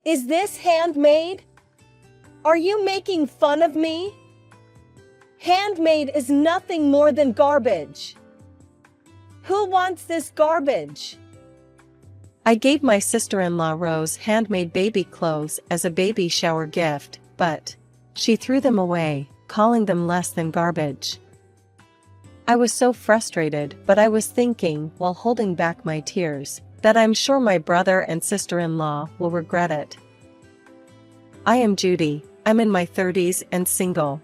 Is this handmade? Are you making fun of me? Handmade is nothing more than garbage. Who wants this garbage? I gave my sister-in-law Rose handmade baby clothes as a baby shower gift, but she threw them away, calling them less than garbage. I was so frustrated, but I was thinking, while holding back my tears, that I'm sure my brother and sister-in-law will regret it. I am Judy. I'm in my 30s and single.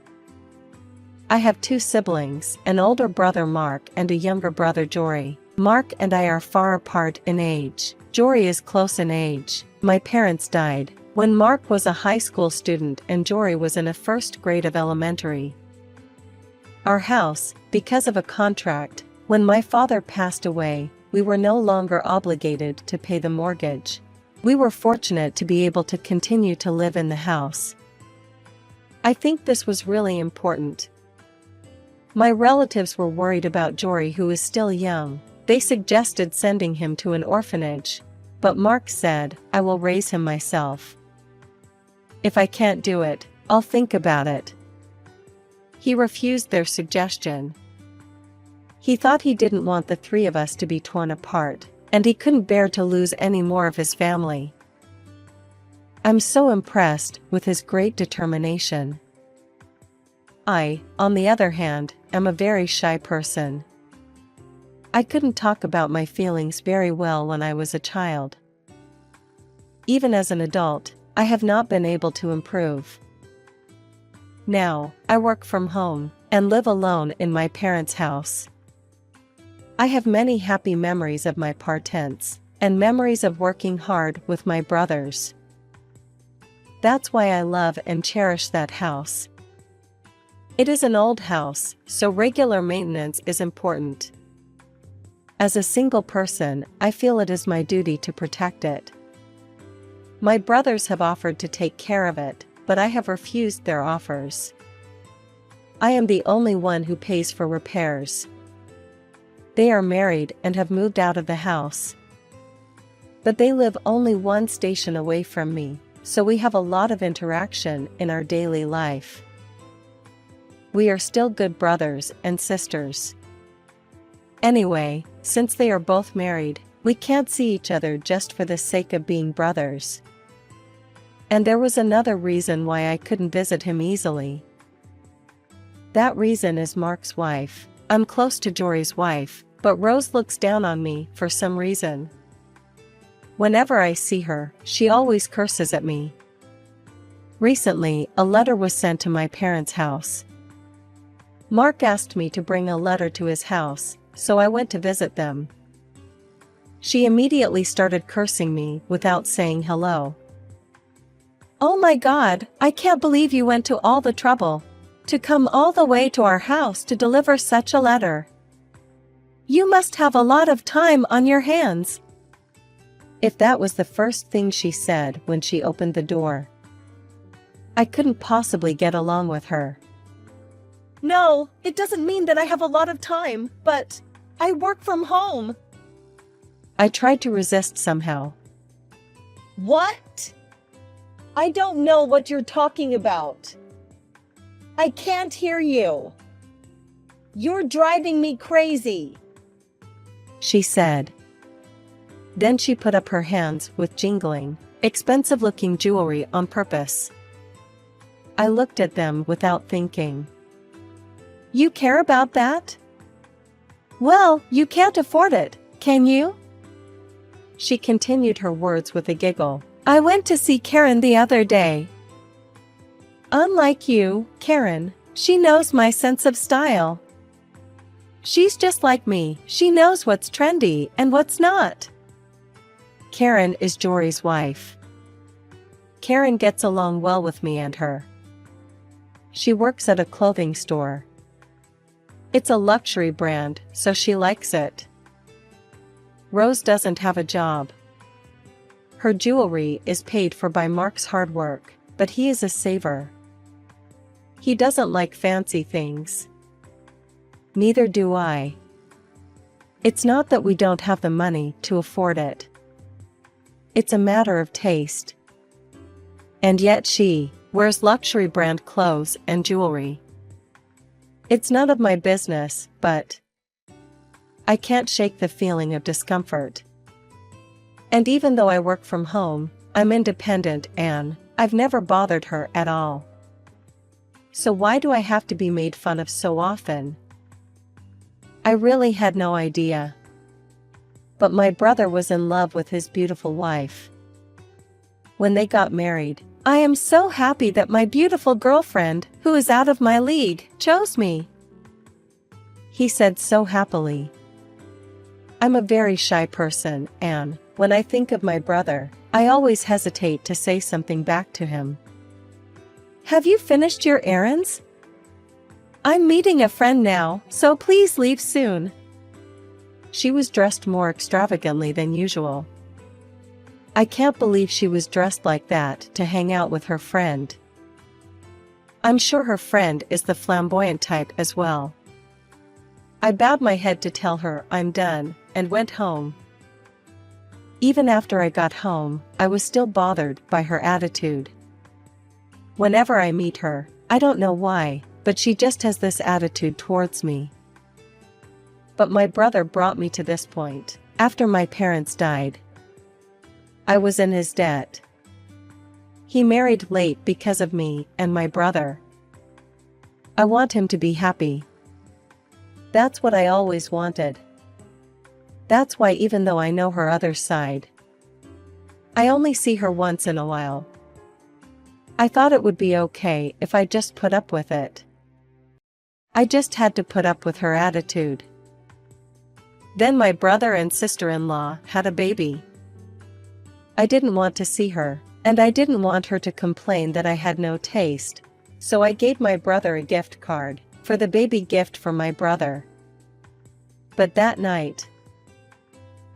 I have 2 siblings, an older brother Mark and a younger brother Jory. Mark and I are far apart in age. Jory is close in age. My parents died when Mark was a high school student and Jory was in a first grade of elementary. Our house, because of a contract, when my father passed away, we were no longer obligated to pay the mortgage. We were fortunate to be able to continue to live in the house. I think this was really important. My relatives were worried about Jory, who is still young. They suggested sending him to an orphanage, but Mark said, "I will raise him myself. If I can't do it, I'll think about it." He refused their suggestion. He thought he didn't want the 3 of us to be torn apart, and he couldn't bear to lose any more of his family. I'm so impressed with his great determination. I, on the other hand, am a very shy person. I couldn't talk about my feelings very well when I was a child. Even as an adult, I have not been able to improve. Now, I work from home and live alone in my parents' house. I have many happy memories of my parents and memories of working hard with my brothers. That's why I love and cherish that house. It is an old house, so regular maintenance is important. As a single person, I feel it is my duty to protect it. My brothers have offered to take care of it, but I have refused their offers. I am the only one who pays for repairs. They are married and have moved out of the house. But they live only 1 station away from me, so we have a lot of interaction in our daily life. We are still good brothers and sisters. Anyway, since they are both married, we can't see each other just for the sake of being brothers. And there was another reason why I couldn't visit him easily. That reason is Mark's wife. I'm close to Jory's wife, but Rose looks down on me for some reason. Whenever I see her, she always curses at me. Recently, a letter was sent to my parents' house. Mark asked me to bring a letter to his house, so I went to visit them. She immediately started cursing me without saying hello. "Oh my God, I can't believe you went to all the trouble to come all the way to our house to deliver such a letter. You must have a lot of time on your hands." If that was the first thing she said when she opened the door, I couldn't possibly get along with her. No, it doesn't mean that I have a lot of time, but I work from home. I tried to resist somehow. What? I don't know what you're talking about. I can't hear you. You're driving me crazy, she said. Then she put up her hands with jingling, expensive-looking jewelry on purpose. I looked at them without thinking. You care about that? Well, you can't afford it, can you? She continued her words with a giggle. I went to see Karen the other day. Unlike you, Karen, she knows my sense of style. She's just like me, she knows what's trendy and what's not. Karen is Jory's wife. Karen gets along well with me and her. She works at a clothing store. It's a luxury brand, so she likes it. Rose doesn't have a job. Her jewelry is paid for by Mark's hard work, but he is a saver. He doesn't like fancy things. Neither do I. It's not that we don't have the money to afford it. It's a matter of taste. And yet she wears luxury brand clothes and jewelry. It's none of my business, but I can't shake the feeling of discomfort. And even though I work from home, I'm independent and I've never bothered her at all. So why do I have to be made fun of so often? I really had no idea. But my brother was in love with his beautiful wife. When they got married, I am so happy that my beautiful girlfriend, who is out of my league, chose me, he said so happily. I'm a very shy person, and when I think of my brother, I always hesitate to say something back to him. Have you finished your errands? I'm meeting a friend now, so please leave soon. She was dressed more extravagantly than usual. I can't believe she was dressed like that to hang out with her friend. I'm sure her friend is the flamboyant type as well. I bowed my head to tell her I'm done, and went home. Even after I got home, I was still bothered by her attitude. Whenever I meet her, I don't know why, but she just has this attitude towards me. But my brother brought me to this point. After my parents died, I was in his debt. He married late because of me and my brother. I want him to be happy. That's what I always wanted. That's why even though I know her other side, I only see her once in a while. I thought it would be okay if I just put up with it. I just had to put up with her attitude. Then my brother and sister-in-law had a baby. I didn't want to see her, and I didn't want her to complain that I had no taste, so I gave my brother a gift card for the baby gift from my brother. But that night,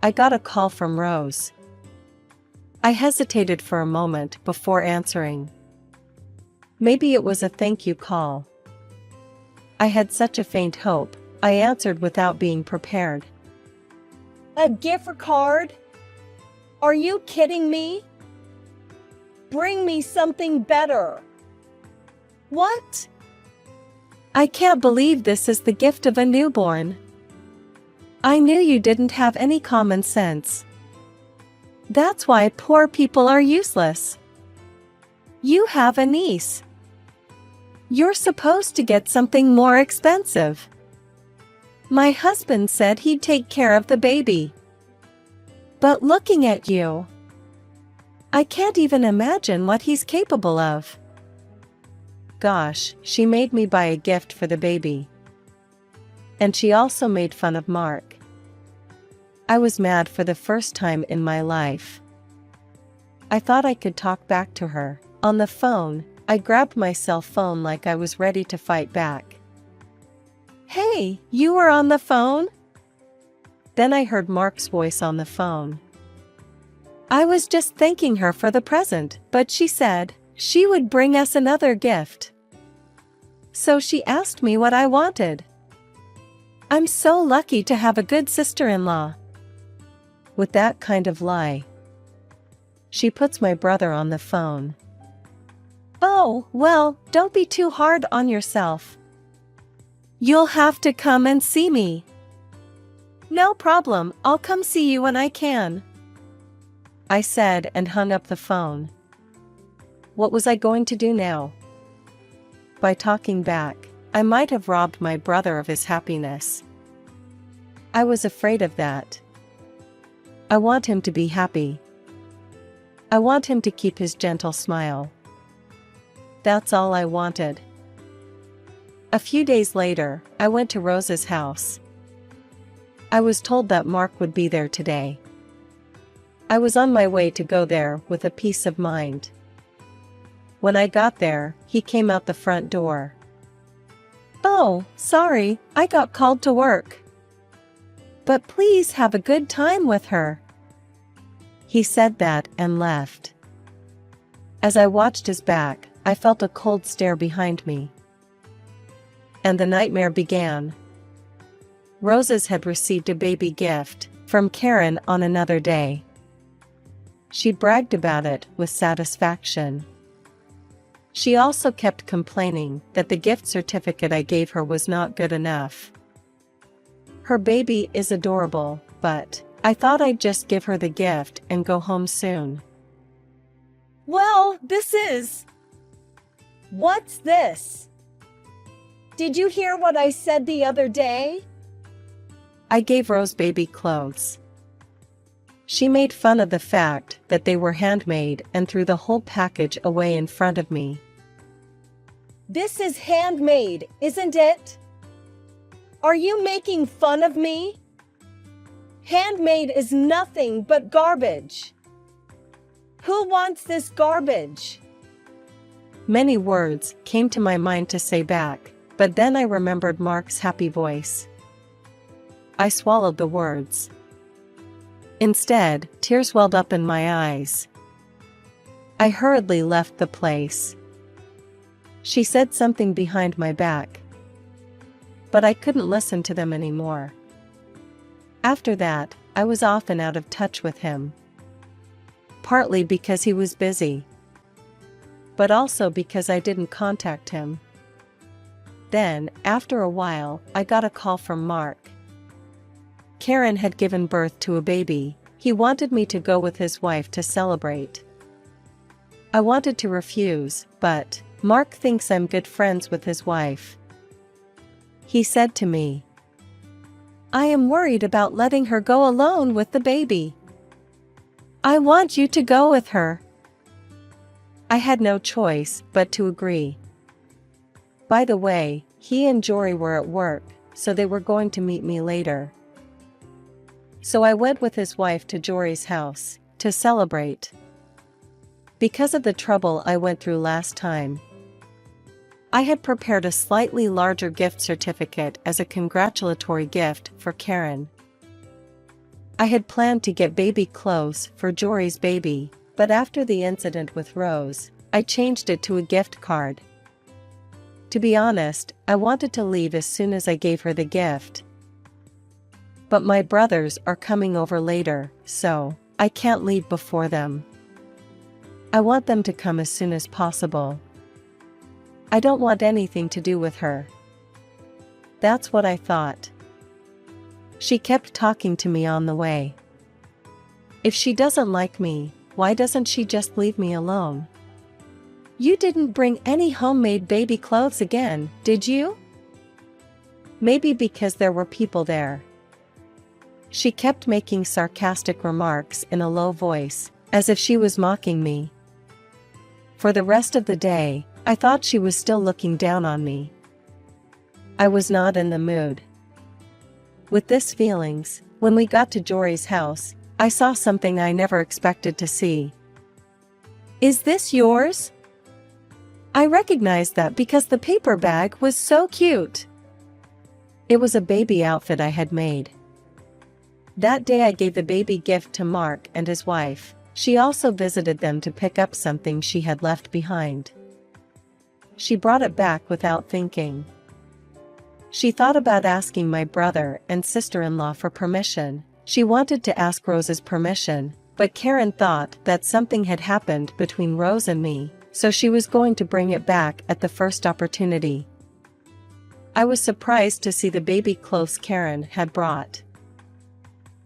I got a call from Rose. I hesitated for a moment before answering. Maybe it was a thank you call. I had such a faint hope, I answered without being prepared. A gift card? Are you kidding me? Bring me something better. What? I can't believe this is the gift of a newborn. I knew you didn't have any common sense. That's why poor people are useless. You have a niece. You're supposed to get something more expensive. My husband said he'd take care of the baby. But looking at you, I can't even imagine what he's capable of. Gosh, she made me buy a gift for the baby. And she also made fun of Mark. I was mad for the first time in my life. I thought I could talk back to her. On the phone, I grabbed my cell phone like I was ready to fight back. Hey, you were on the phone? Then I heard Mark's voice on the phone. I was just thanking her for the present, but she said she would bring us another gift. So she asked me what I wanted. I'm so lucky to have a good sister-in-law. With that kind of lie. She puts my brother on the phone. Oh, well, don't be too hard on yourself. You'll have to come and see me. No problem, I'll come see you when I can, I said and hung up the phone. What was I going to do now? By talking back, I might have robbed my brother of his happiness. I was afraid of that. I want him to be happy. I want him to keep his gentle smile. That's all I wanted. A few days later, I went to Rose's house. I was told that Mark would be there today. I was on my way to go there with a peace of mind. When I got there, he came out the front door. Oh, sorry, I got called to work. But please have a good time with her. He said that and left. As I watched his back, I felt a cold stare behind me. And the nightmare began. Roses had received a baby gift from Karen on another day. She bragged about it with satisfaction. She also kept complaining that the gift certificate I gave her was not good enough. Her baby is adorable, but I thought I'd just give her the gift and go home soon. Well, What's this? Did you hear what I said the other day? I gave Rose baby clothes. She made fun of the fact that they were handmade and threw the whole package away in front of me. This is handmade, isn't it? Are you making fun of me? Handmade is nothing but garbage. Who wants this garbage? Many words came to my mind to say back, but then I remembered Mark's happy voice. I swallowed the words. Instead, tears welled up in my eyes. I hurriedly left the place. She said something behind my back, but I couldn't listen to them anymore. After that, I was often out of touch with him. Partly because he was busy, but also because I didn't contact him. Then, after a while, I got a call from Mark. Karen had given birth to a baby. He wanted me to go with his wife to celebrate. I wanted to refuse, but Mark thinks I'm good friends with his wife. He said to me, "I am worried about letting her go alone with the baby. I want you to go with her." I had no choice but to agree. By the way, he and Jory were at work, so they were going to meet me later. So I went with his wife to Jory's house to celebrate. Because of the trouble I went through last time, I had prepared a slightly larger gift certificate as a congratulatory gift for Karen. I had planned to get baby clothes for Jory's baby, but after the incident with Rose, I changed it to a gift card. To be honest, I wanted to leave as soon as I gave her the gift. But my brothers are coming over later, so I can't leave before them. I want them to come as soon as possible. I don't want anything to do with her. That's what I thought. She kept talking to me on the way. If she doesn't like me, why doesn't she just leave me alone? You didn't bring any homemade baby clothes again, did you? Maybe because there were people there. She kept making sarcastic remarks in a low voice, as if she was mocking me. For the rest of the day, I thought she was still looking down on me. I was not in the mood. With these feelings, when we got to Jory's house, I saw something I never expected to see. "Is this yours?" I recognized that because the paper bag was so cute. It was a baby outfit I had made. That day I gave the baby gift to Mark and his wife. She also visited them to pick up something she had left behind. She brought it back without thinking. She thought about asking my brother and sister-in-law for permission. She wanted to ask Rose's permission, but Karen thought that something had happened between Rose and me, so she was going to bring it back at the first opportunity. I was surprised to see the baby clothes Karen had brought.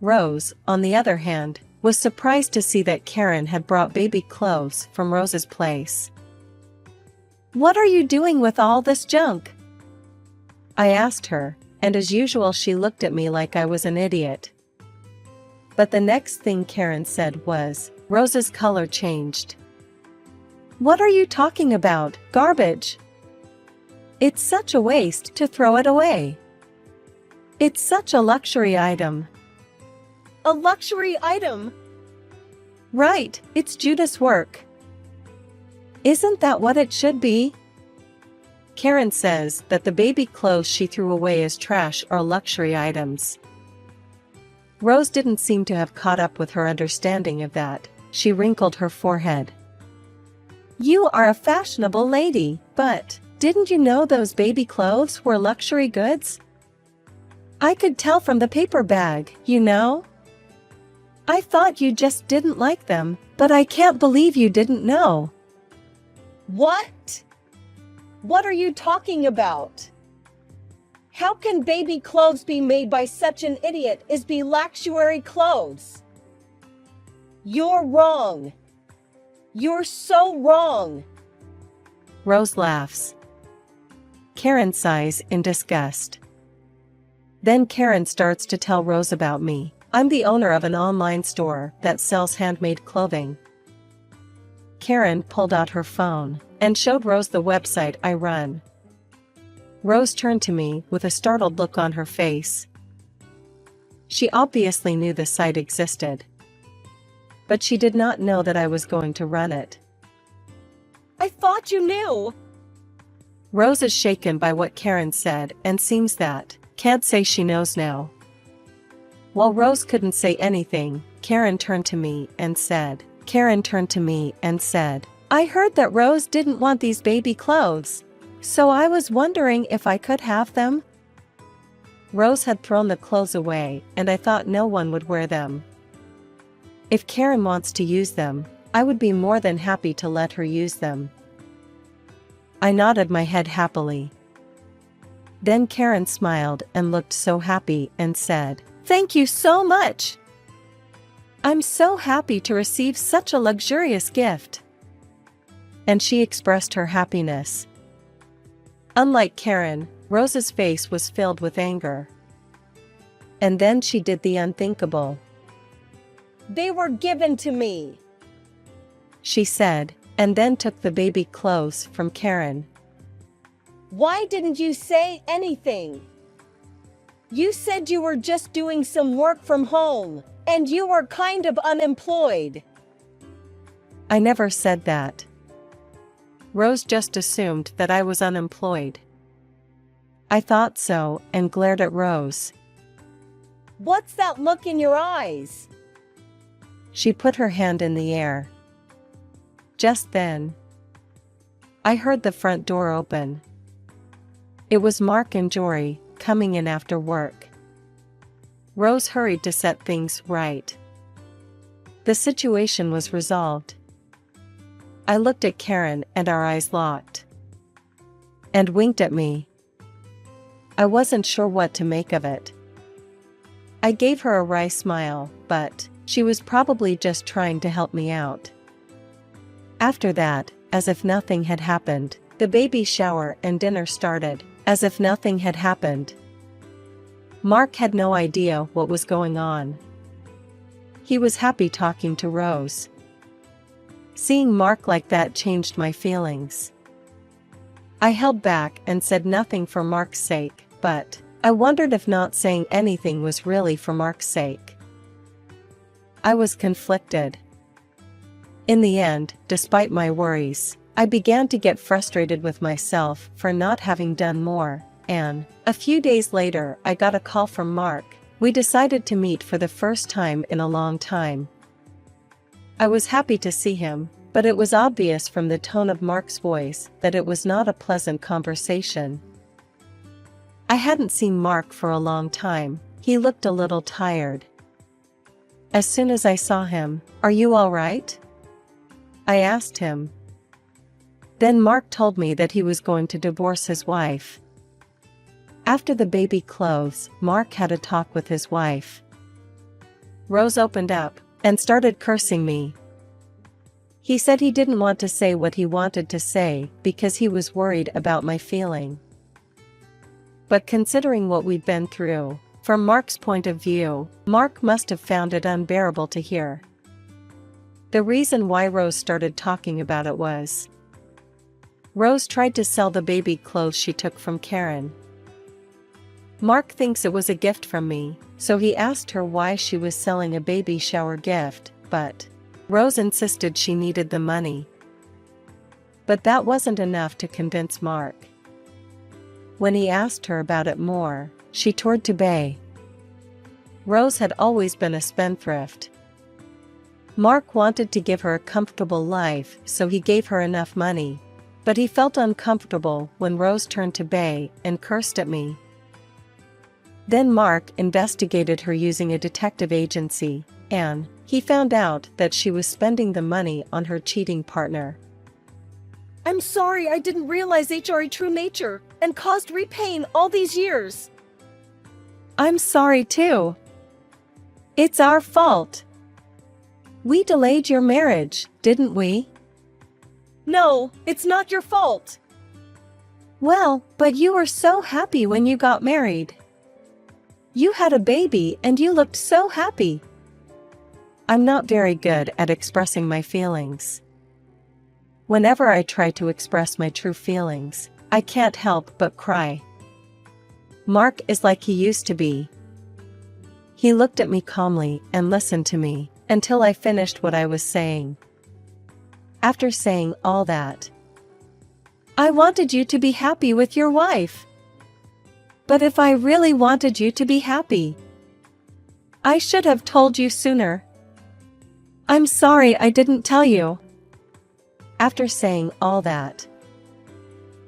Rose, on the other hand, was surprised to see that Karen had brought baby clothes from Rose's place. "What are you doing with all this junk?" I asked her, and as usual she looked at me like I was an idiot. But the next thing Karen said was, Rose's color changed. "What are you talking about? Garbage. It's such a waste to throw it away. It's such a luxury item." A luxury item? Right, it's Judith's work. Isn't that what it should be? Karen says that the baby clothes she threw away as trash are luxury items. Rose didn't seem to have caught up with her understanding of that. She wrinkled her forehead. "You are a fashionable lady, but didn't you know those baby clothes were luxury goods? I could tell from the paper bag, you know? I thought you just didn't like them, but I can't believe you didn't know." What? What are you talking about? How can baby clothes be made by such an idiot as be luxury clothes? You're wrong. You're so wrong. Rose laughs. Karen sighs in disgust. Then Karen starts to tell Rose about me. I'm the owner of an online store that sells handmade clothing. Karen pulled out her phone and showed Rose the website I run. Rose turned to me with a startled look on her face. She obviously knew the site existed, but she did not know that I was going to run it. I thought you knew. Rose is shaken by what Karen said and seems that can't say she knows now. While Rose couldn't say anything, Karen turned to me and said, I heard that Rose didn't want these baby clothes, so I was wondering if I could have them. Rose had thrown the clothes away and I thought no one would wear them. If Karen wants to use them, I would be more than happy to let her use them. I nodded my head happily. Then Karen smiled and looked so happy and said, Thank you so much. I'm so happy to receive such a luxurious gift. And she expressed her happiness. Unlike Karen, Rose's face was filled with anger. And then she did the unthinkable. They were given to me, she said, and then took the baby clothes from Karen. Why didn't you say anything? You said you were just doing some work from home, and you were kind of unemployed. I never said that. Rose just assumed that I was unemployed. I thought so and glared at Rose. What's that look in your eyes? She put her hand in the air. Just then, I heard the front door open. It was Mark and Jory coming in after work. Rose hurried to set things right. The situation was resolved. I looked at Karen and our eyes locked. And winked at me. I wasn't sure what to make of it. I gave her a wry smile, but she was probably just trying to help me out. After that, as if nothing had happened, the baby shower and dinner started, as if nothing had happened. Mark had no idea what was going on. He was happy talking to Rose. Seeing Mark like that changed my feelings. I held back and said nothing for Mark's sake, but I wondered if not saying anything was really for Mark's sake. I was conflicted. In the end, despite my worries, I began to get frustrated with myself for not having done more, and a few days later I got a call from Mark. We decided to meet for the first time in a long time. I was happy to see him, but it was obvious from the tone of Mark's voice that it was not a pleasant conversation. I hadn't seen Mark for a long time. He looked a little tired. As soon as I saw him, "Are you all right?" I asked him. Then Mark told me that he was going to divorce his wife. After the baby clothes, Mark had a talk with his wife. Rose opened up and started cursing me. He said he didn't want to say what he wanted to say because he was worried about my feeling. But considering what we'd been through, from Mark's point of view, Mark must have found it unbearable to hear. The reason why Rose started talking about it was Rose tried to sell the baby clothes she took from Karen. Mark thinks it was a gift from me, so he asked her why she was selling a baby shower gift, but Rose insisted she needed the money. But that wasn't enough to convince Mark. When he asked her about it more, she toured to bay. Rose had always been a spendthrift. Mark wanted to give her a comfortable life, so he gave her enough money, but he felt uncomfortable when Rose turned to bay and cursed at me. Then Mark investigated her using a detective agency, and he found out that she was spending the money on her cheating partner. I'm sorry I didn't realize HRE true nature and caused repain all these years. I'm sorry too. It's our fault. We delayed your marriage, didn't we? No, it's not your fault. Well, but you were so happy when you got married. You had a baby and you looked so happy. I'm not very good at expressing my feelings. Whenever I try to express my true feelings, I can't help but cry. Mark is like he used to be. He looked at me calmly and listened to me until I finished what I was saying. After saying all that, I wanted you to be happy with your wife. But if I really wanted you to be happy, I should have told you sooner. I'm sorry I didn't tell you. After saying all that,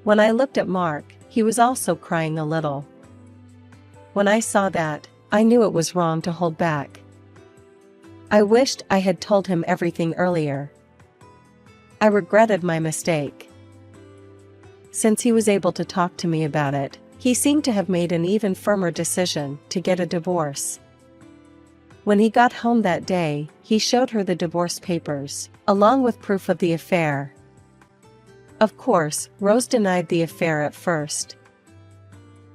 when I looked at Mark, he was also crying a little. When I saw that, I knew it was wrong to hold back. I wished I had told him everything earlier. I regretted my mistake. Since he was able to talk to me about it, he seemed to have made an even firmer decision to get a divorce. When he got home that day, he showed her the divorce papers, along with proof of the affair. Of course, Rose denied the affair at first,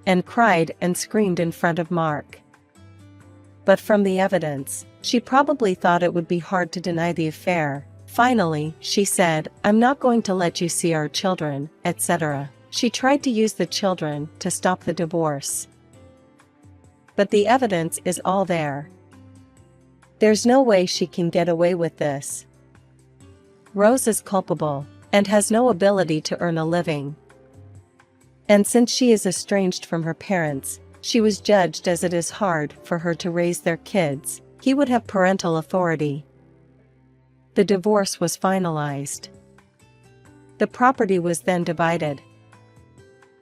and cried and screamed in front of Mark. But from the evidence, she probably thought it would be hard to deny the affair. Finally, she said, "I'm not going to let you see our children," etc. She tried to use the children to stop the divorce. But the evidence is all there. There's no way she can get away with this. Rose is culpable and has no ability to earn a living. And since she is estranged from her parents, she was judged as it is hard for her to raise their kids. He would have parental authority. The divorce was finalized. The property was then divided.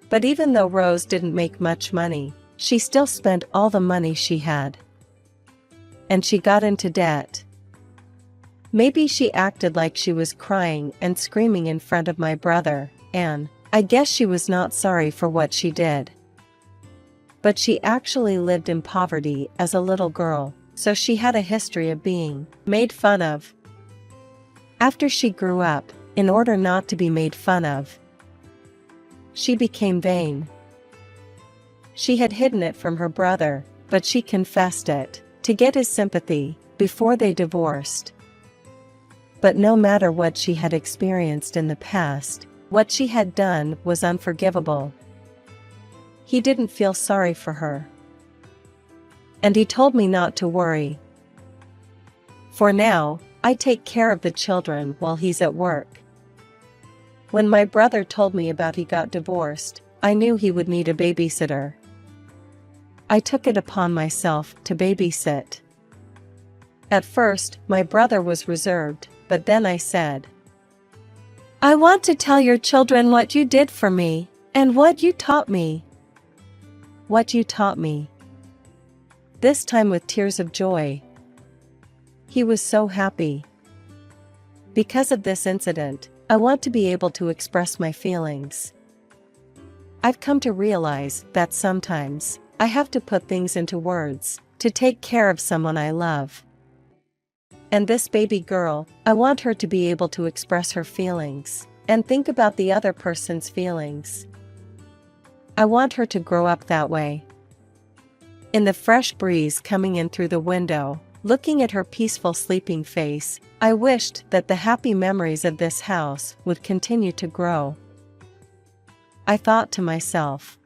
But even though Rose didn't make much money, she still spent all the money she had. And she got into debt. Maybe she acted like she was crying and screaming in front of my brother, and I guess she was not sorry for what she did. But she actually lived in poverty as a little girl, so she had a history of being made fun of. After she grew up, in order not to be made fun of, she became vain. She had hidden it from her brother, but she confessed it to get his sympathy before they divorced. But no matter what she had experienced in the past, what she had done was unforgivable. He didn't feel sorry for her. And he told me not to worry. For now, I take care of the children while he's at work. When my brother told me about he got divorced, I knew he would need a babysitter. I took it upon myself to babysit. At first, my brother was reserved, but then I said, "I want to tell your children what you did for me, and what you taught me." What you taught me. This time with tears of joy. He was so happy. Because of this incident, I want to be able to express my feelings. I've come to realize that sometimes I have to put things into words to take care of someone I love. And this baby girl, I want her to be able to express her feelings and think about the other person's feelings. I want her to grow up that way. In the fresh breeze coming in through the window, looking at her peaceful sleeping face, I wished that the happy memories of this house would continue to grow. I thought to myself,